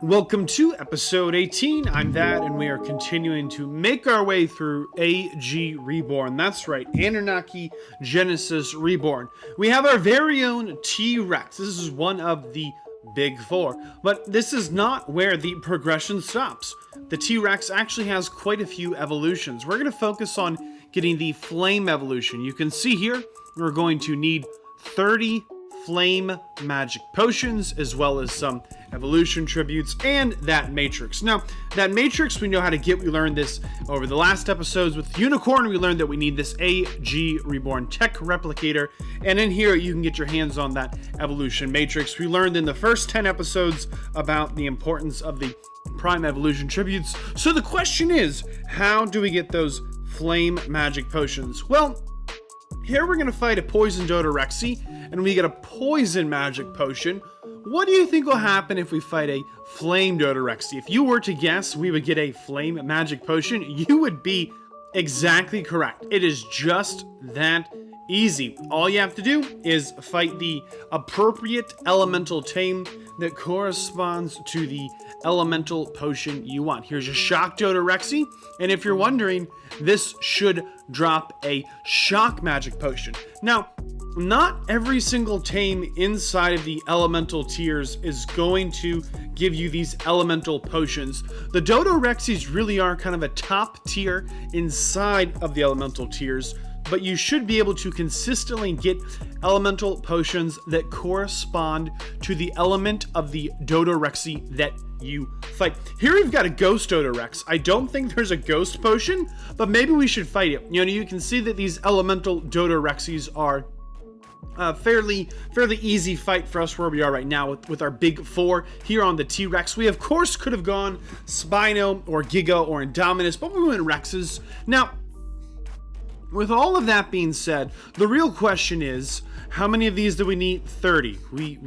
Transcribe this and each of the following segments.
Welcome to episode 18. I'm Vadd, and we are continuing to make our way through AG Reborn. That's right, Annunaki Genesis Reborn. We have our very own T-Rex. This is one of the big four, but this is not where the progression stops. The T-Rex actually has quite a few evolutions. We're going to focus on getting the flame evolution. You can see here, we're going to need 30 flame magic potions, as well as some evolution tributes and that matrix. Now, that matrix we know how to get. We learned this over the last episodes with Unicorn. We learned that we need this AG Reborn Tech Replicator, and in here you can get your hands on that evolution matrix. We learned in the first 10 episodes about the importance of the prime evolution tributes. So the question is, how do we get those flame magic potions? Well, here we're going to fight a poison Dodorexy, and we get a poison magic potion. What do you think will happen if we fight a flame Dodorexy? If you were to guess we would get a flame magic potion, you would be exactly correct. It is just that easy. All you have to do is fight the appropriate elemental tame that corresponds to the elemental potion you want. Here's your shock Dodorexy, and if you're wondering, this should drop a shock magic potion. Now, not every single tame inside of the elemental tiers is going to give you these elemental potions. The Dodorexys really are kind of a top tier inside of the elemental tiers, but you should be able to consistently get elemental potions that correspond to the element of the Dodorexy that you fight. Here we've got a ghost Dodorex. I don't think there's a ghost potion, but maybe we should fight it. You know, you can see that these elemental Dodorexys are fairly easy fight for us where we are right now with our big four here on the T-Rex. We of course could have gone Spino or Giga or Indominus, but we went Rexes. Now, with all of that being said, the real question is, how many of these do we need? 30. We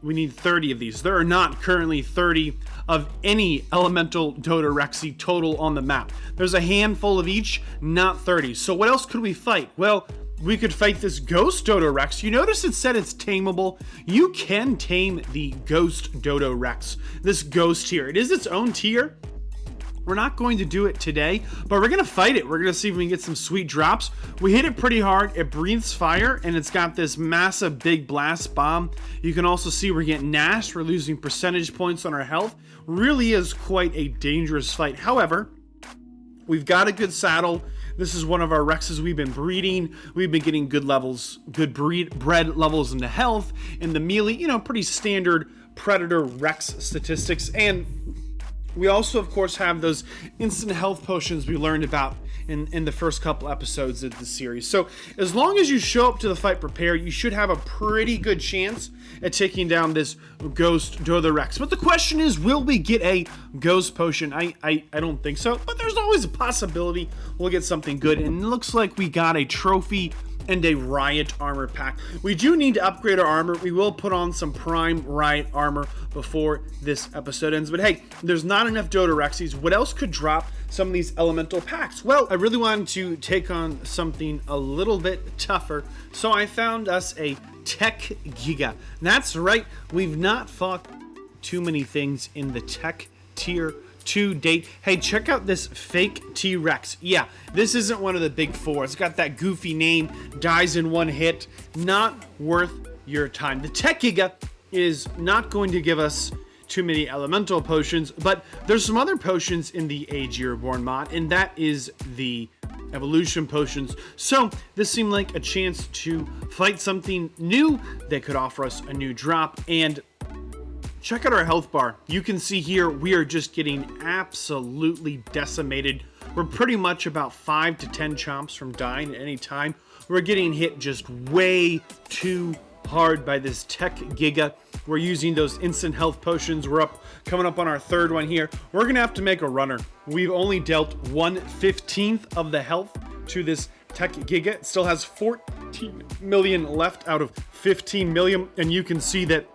need 30 of these. There are not currently 30 of any elemental Dodorexy total on the map. There's a handful of each, not 30. So what else could we fight? Well, we could fight this ghost Dodorex. You notice it said it's tameable. You can tame the ghost Dodorex. This ghost here, it is its own tier. We're not going to do it today, but we're going to fight it. We're going to see if we can get some sweet drops. We hit it pretty hard. It breathes fire, and it's got this massive big blast bomb. You can also see we're getting nashed. We're losing percentage points on our health. Really is quite a dangerous fight. However, we've got a good saddle. This is one of our Rexes we've been breeding. We've been getting good levels, good bred levels into health, and the melee, you know, pretty standard Predator Rex statistics. And we also, of course, have those instant health potions we learned about in the first couple episodes of the series. So as long as you show up to the fight prepared, you should have a pretty good chance at taking down this ghost Dodorex. But the question is, will we get a ghost potion? I don't think so, but there's always a possibility we'll get something good. And it looks like we got a trophy and a riot armor pack. We do need to upgrade our armor. We will put on some prime riot armor before this episode ends. But hey, there's not enough Dodorexys. What else could drop some of these elemental packs? Well, I really wanted to take on something a little bit tougher, so I found us a Tek Giga. That's right, we've not fought too many things in the Tech tier to date. Hey, check out this fake T-Rex. Yeah, this isn't one of the big four. It's got that goofy name, dies in one hit. Not worth your time. The Tek Giga is not going to give us too many elemental potions, but there's some other potions in the AG Reborn mod, and that is the evolution potions. So this seemed like a chance to fight something new that could offer us a new drop. And check out our health bar. You can see here we are just getting absolutely decimated. We're pretty much about 5 to 10 chomps from dying at any time. We're getting hit just way too hard by this Tek Giga. We're using those instant health potions. We're coming up on our third one here. We're gonna have to make a runner. We've only dealt 1/15 of the health to this Tek Giga. It still has 14 million left out of 15 million, and you can see that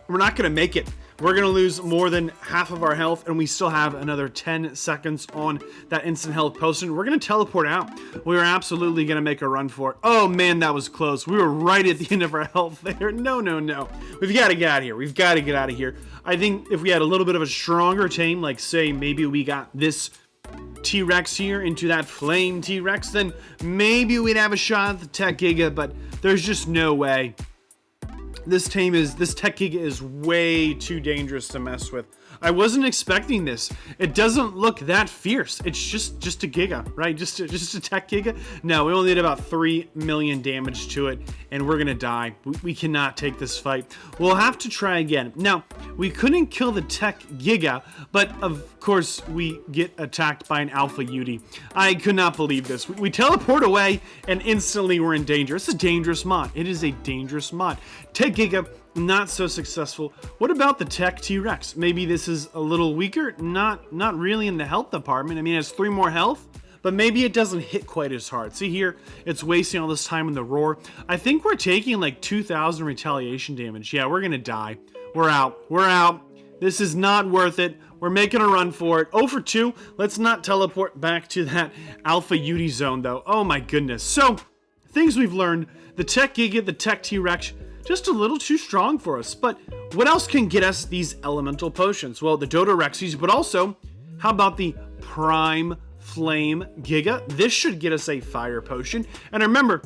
we're not going to make it we're going to lose more than half of our health, and we still have another 10 seconds on that instant health potion. We're going to teleport out. We are absolutely going to make a run for it. Oh man, that was close. We were right at the end of our health there. No, no, no. We've got to get out of here. We've got to get out of here. I think if we had a little bit of a stronger tame, like say maybe we got this T-Rex here into that flame T-Rex, then maybe we'd have a shot at the Tek Giga, but there's just no way. This Tek Giga is way too dangerous to mess with. I wasn't expecting this. It doesn't look that fierce. It's just a Giga, right? Just a Tek Giga. No, we only did about 3 million damage to it, and we're gonna die. We cannot take this fight. We'll have to try again. Now, we couldn't kill the Tek Giga, but of course we get attacked by an Alpha Yudi. I could not believe this. We teleport away, and instantly we're in danger. It's a dangerous mod. It is a dangerous mod. Tek Giga, not so successful. What about the Tek T-Rex? Maybe this is a little weaker. Not really in the health department. I mean, it has 3 more health, but maybe it doesn't hit quite as hard. See here, it's wasting all this time in the roar. I think we're taking like 2,000 retaliation damage. Yeah, we're gonna die. We're out. We're out. This is not worth it. We're making a run for it. 0 for 2. Let's not teleport back to that Alpha Yudi zone though. Oh my goodness. So, things we've learned. The Tek Giga, the Tek T-Rex, just a little too strong for us. But what else can get us these elemental potions? Well, the Dodorexes, but also, how about the Prime Flame Giga? This should get us a fire potion. And remember,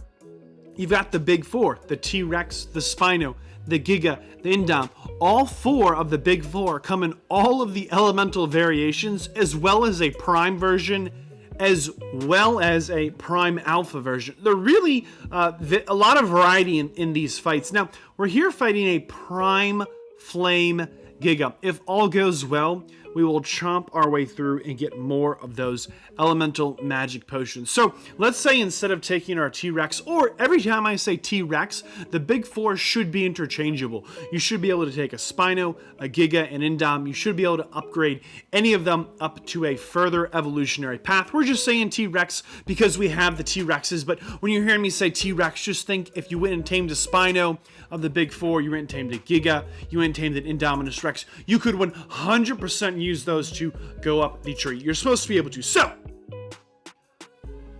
you've got the big 4, the T-Rex, the Spino, the Giga, the Indom. All 4 of the big 4 come in all of the elemental variations, as well as a Prime version, as well as a Prime Alpha version. They're really a lot of variety in these fights. Now, we're here fighting a Prime Flame Giga. If all goes well, we will chomp our way through and get more of those elemental magic potions. So let's say instead of taking our T-Rex, or every time I say T-Rex, the big 4 should be interchangeable. You should be able to take a Spino, a Giga, an Indom. You should be able to upgrade any of them up to a further evolutionary path. We're just saying T-Rex because we have the T-Rexes, but when you're hearing me say T-Rex, just think if you went and tamed a Spino of the big 4, you went and tamed a Giga, you went and tamed an Indominus Rex, you could 100% use those to go up the tree. You're supposed to be able to. So,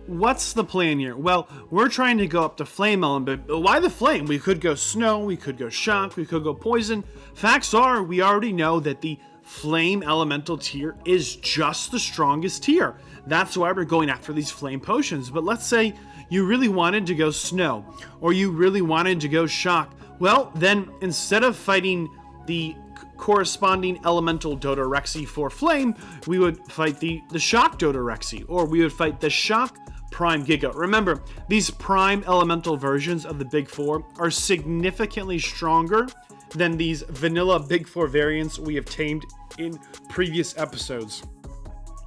what's the plan here? Well, we're trying to go up to flame element, but why the flame? We could go snow, we could go shock, we could go poison. Facts are, we already know that the flame elemental tier is just the strongest tier. That's why we're going after these flame potions. But let's say you really wanted to go snow, or you really wanted to go shock. Well, then instead of fighting the corresponding elemental Dodorexy for flame, we would fight the shock Dodorexy, or we would fight the shock Prime Giga. Remember, these prime elemental versions of the big 4 are significantly stronger than these vanilla big 4 variants we have tamed in previous episodes.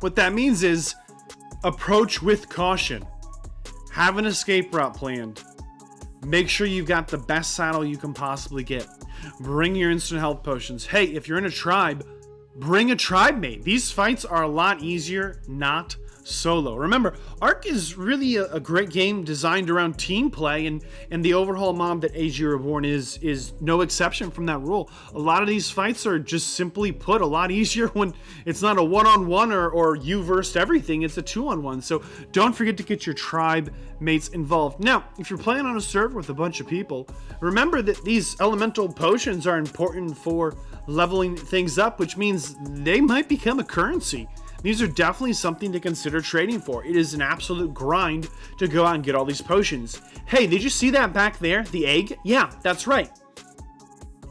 What that means is approach with caution. Have an escape route planned. Make sure you've got the best saddle you can possibly get. Bring your instant health potions. Hey, if you're in a tribe, bring a tribe mate. These fights are a lot easier not solo. Remember, ARK is really a great game designed around team play, and the overhaul mod that AG Reborn is no exception from that rule. A lot of these fights are just simply put a lot easier when it's not a one-on-one or you versus everything, it's a 2-on-1. So don't forget to get your tribe mates involved. Now, if you're playing on a server with a bunch of people, remember that these elemental potions are important for leveling things up, which means they might become a currency. These are definitely something to consider trading for. It is an absolute grind to go out and get all these potions. Hey, did you see that back there? The egg? Yeah, that's right.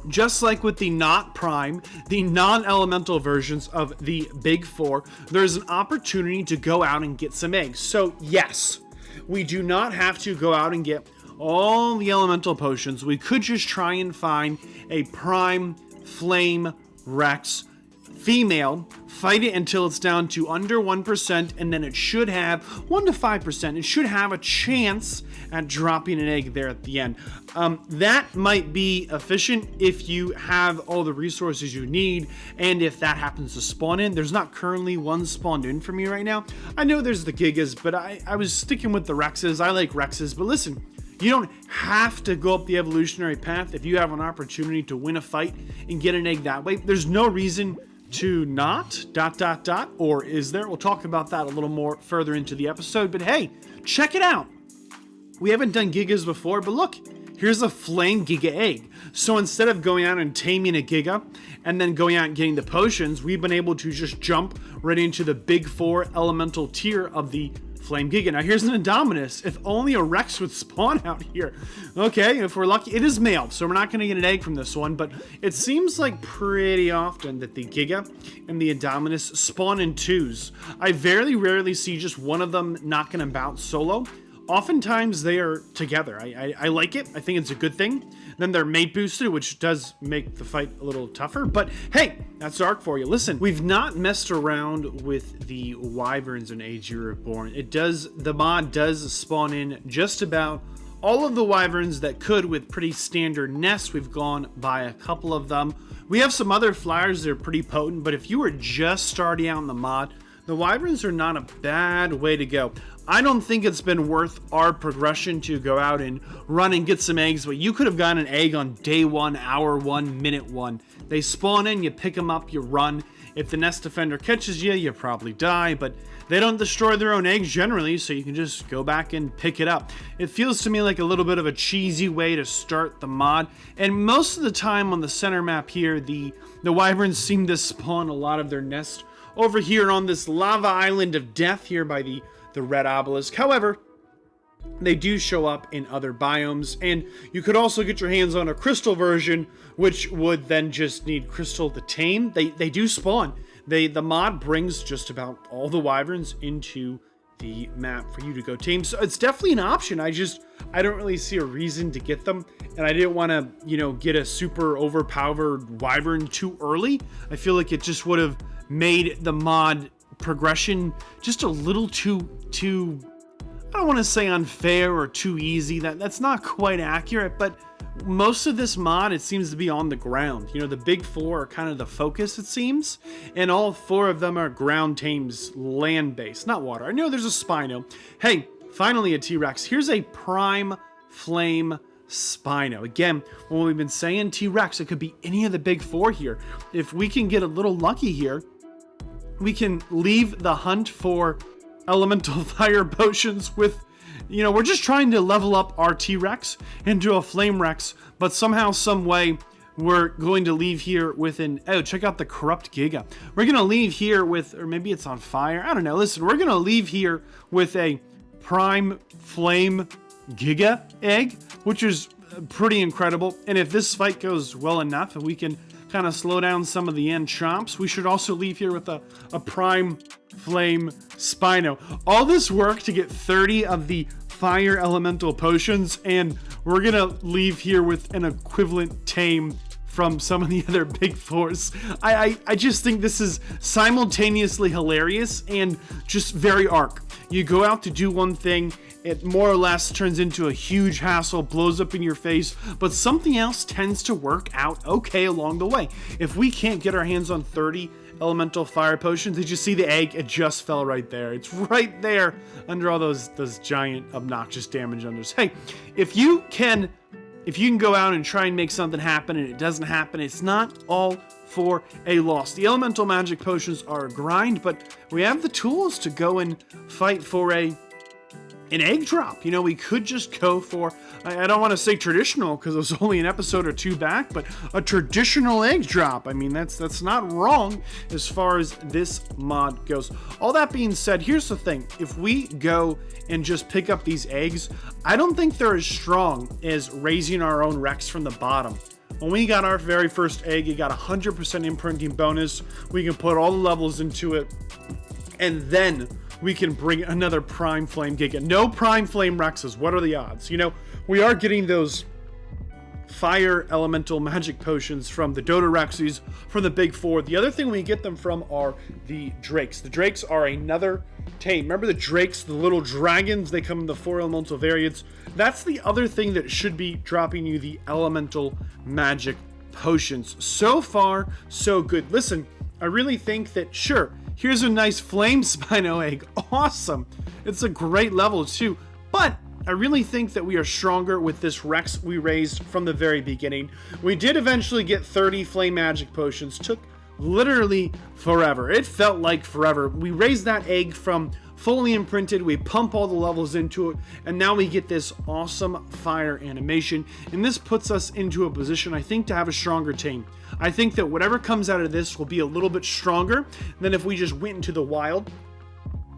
Just like with the not prime, the non-elemental versions of the big 4, there's an opportunity to go out and get some eggs. So yes, we do not have to go out and get all the elemental potions. We could just try and find a prime flame Rex female, fight it until it's down to under 1%, and then it should have 1 to 5%. It should have a chance at dropping an egg there at the end. That might be efficient if you have all the resources you need, and if that happens to spawn in. There's not currently one spawned in for me right now. I know there's the Gigas, but I was sticking with the Rexes. I like Rexes, but listen, You don't have to go up the evolutionary path if you have an opportunity to win a fight and get an egg that way. There's no reason to not, ... or is there? We'll talk about that a little more further into the episode, but hey, check it out. We haven't done Gigas before, but look, here's a Flame Giga egg. So instead of going out and taming a Giga and then going out and getting the potions, we've been able to just jump right into the big 4 elemental tier of the Flame Giga. Now here's an Indominus. If only a Rex would spawn out here. Okay, if we're lucky, it is male, so we're not going to get an egg from this one, but it seems like pretty often that the Giga and the Indominus spawn in 2s. I very rarely see just one of them knocking about solo. Oftentimes they are together. I like it. I think it's a good thing. Then they're mate boosted, which does make the fight a little tougher. But hey, that's ARK for you. Listen, we've not messed around with the wyverns in AG Reborn. The mod does spawn in just about all of the wyverns that could with pretty standard nests. We've gone by a couple of them. We have some other flyers that are pretty potent, but if you were just starting out in the mod, the wyverns are not a bad way to go. I don't think it's been worth our progression to go out and run and get some eggs, but you could have gotten an egg on day 1, hour 1, minute 1. They spawn in, you pick them up, you run. If the nest defender catches you, you probably die, but they don't destroy their own eggs generally, so you can just go back and pick it up. It feels to me like a little bit of a cheesy way to start the mod, and most of the time on the center map here, the wyverns seem to spawn a lot of their nests over here on this lava island of death here by the red obelisk. However, they do show up in other biomes, and you could also get your hands on a crystal version, which would then just need crystal to tame. They do spawn. The mod brings just about all the wyverns into the map for you to go tame, so it's definitely an option. I don't really see a reason to get them, and I didn't want to get a super overpowered wyvern too early. I feel like it just would have made the mod progression just a little too I don't want to say unfair or too easy. That's not quite accurate, but most of this mod, it seems to be on the ground. The big 4 are kind of the focus, it seems, and all 4 of them are ground tames, land-based, not water. I know there's a Spino. Hey, finally a T-Rex. Here's a Prime Flame Spino. Again, when we've been saying T-Rex, it could be any of the big 4 here. If we can get a little lucky here, we can leave the hunt for elemental fire potions with, we're just trying to level up our T-Rex into a Flame Rex, but somehow, some way, we're going to leave here with check out the Corrupt Giga. We're going to leave here with, or maybe it's on fire, I don't know. Listen, we're going to leave here with a Prime Flame Giga egg, which is pretty incredible. And if this fight goes well enough, and we can kind of slow down some of the end chomps, we should also leave here with a Prime Flame Spino. All this work to get 30 of the fire elemental potions, and we're gonna leave here with an equivalent tame from some of the other big 4s. I just think this is simultaneously hilarious and just very ARK. You go out to do one thing, it more or less turns into a huge hassle, blows up in your face, but something else tends to work out okay along the way. If we can't get our hands on 30 elemental fire potions, did you see the egg? It just fell right there. It's right there under all those giant obnoxious damage unders. Hey, if you can go out and try and make something happen and it doesn't happen, it's not all for a loss. The elemental magic potions are a grind, but we have the tools to go and fight for an egg drop. We could just go for, I don't want to say traditional because it was only an episode or 2 back, but a traditional egg drop. I mean, that's not wrong as far as this mod goes. All that being said, here's the thing. If we go and just pick up these eggs, I don't think they're as strong as raising our own Rex from the bottom. When we got our very first egg, it got 100% imprinting bonus. We can put all the levels into it, and then we can bring another Prime Flame Giga. No Prime Flame Rexes. What are the odds? We are getting those fire elemental magic potions from the Dodorexes, from the big 4. The other thing we get them from are the Drakes. The Drakes are another tame. Remember the Drakes, the little dragons? They come in the 4 elemental variants. That's the other thing that should be dropping you the elemental magic potions. So far, so good. Listen, I really think that, sure, here's a nice Flame Spino egg. Awesome. It's a great level too. But I really think that we are stronger with this Rex we raised from the very beginning. We did eventually get 30 flame magic potions. Took literally forever. It felt like forever. We raised that egg from fully imprinted, we pump all the levels into it, and now we get this awesome fire animation, and this puts us into a position, I think, to have a stronger Tame. I think that whatever comes out of this will be a little bit stronger than if we just went into the wild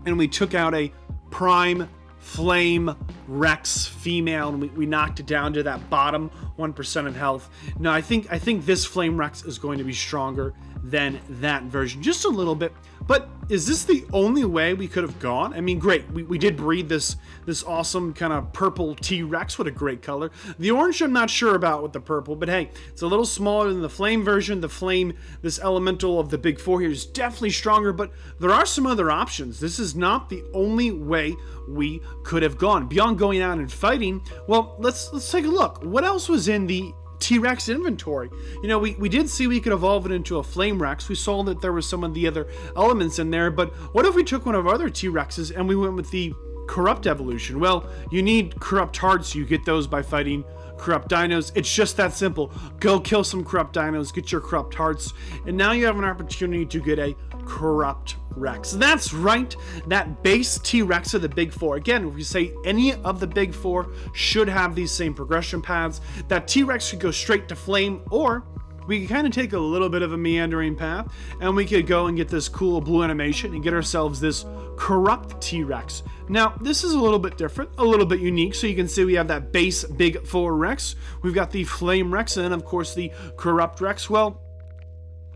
and we took out a prime flame Rex female and we knocked it down to that bottom 1% of health. No, I think this flame Rex is going to be stronger than that version, just a little bit. But is this the only way we could have gone? I mean, great, we did breed this awesome kind of purple T-Rex. What a great color. The orange I'm not sure about with the purple, but hey, it's a little smaller than the flame version. The flame, this elemental of the big four here, is definitely stronger, but there are some other options. This is not the only way we could have gone. Beyond going out and fighting, well, let's take a look. What else was in the T-Rex inventory? You know, we did see we could evolve it into a flame Rex. We saw that there was some of the other elements in there, but what if we took one of our other T-Rexes and we went with the corrupt evolution? Well, you need corrupt hearts. You get those by fighting corrupt dinos. It's just that simple. Go kill some corrupt dinos, get your corrupt hearts, and now you have an opportunity to get a corrupt Rex. That's right, that base T-Rex of the big four. Again, if we say any of the big four should have these same progression paths, that T-Rex could go straight to flame, or we could kind of take a little bit of a meandering path and we could go and get this cool blue animation and get ourselves this corrupt T-Rex. Now, this is a little bit different, a little bit unique. So you can see we have that base big four Rex. We've got the flame Rex and of course the corrupt Rex. Well,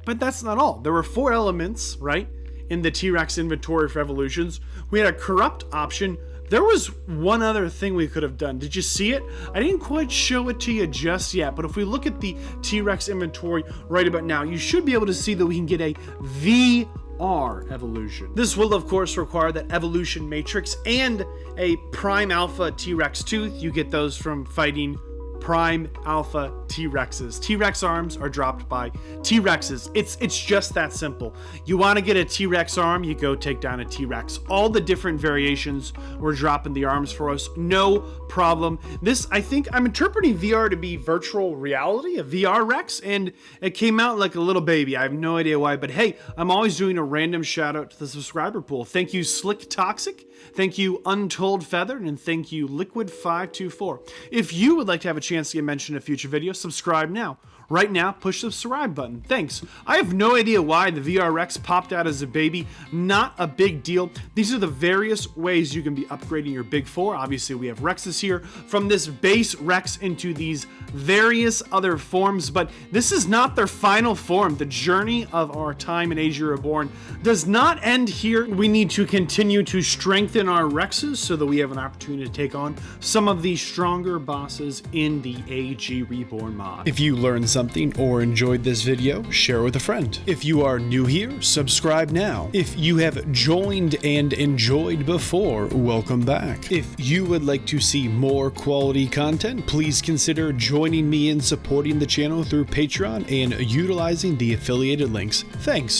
but that's not all. There were 4 elements, right, in the T-Rex inventory for evolutions. We had a corrupt option. There was one other thing we could have done. Did you see it? I didn't quite show it to you just yet, but if we look at the T-Rex inventory right about now, you should be able to see that we can get a VR evolution. This will of course require that evolution matrix and a prime alpha T-Rex tooth. You get those from fighting prime alpha T-Rexes. T-Rex arms are dropped by T-Rexes. It's just that simple. You want to get a T-Rex arm, you go take down a T-Rex. All the different variations were dropping the arms for us, no problem. This, I think, I'm interpreting VR to be virtual reality, a VR Rex, and it came out like a little baby. I have no idea why, but hey, I'm always doing a random shout out to the subscriber pool. Thank you, Slick Toxic. Thank you, Untold Feather, and thank you, Liquid524. If you would like to have a chance to get mentioned in a future video, subscribe now. Right now, push the subscribe button. Thanks. I have no idea why the VR Rex popped out as a baby. Not a big deal. These are the various ways you can be upgrading your big four. Obviously, we have Rexes here. From this base Rex into these various other forms, but this is not their final form. The journey of our time in AG Reborn does not end here. We need to continue to strengthen our Rexes so that we have an opportunity to take on some of the stronger bosses in the AG Reborn mod. If you learned something or enjoyed this video, share with a friend. If you are new here, subscribe now. If you have joined and enjoyed before, welcome back. If you would like to see more quality content, please consider joining me in supporting the channel through Patreon and utilizing the affiliated links. Thanks.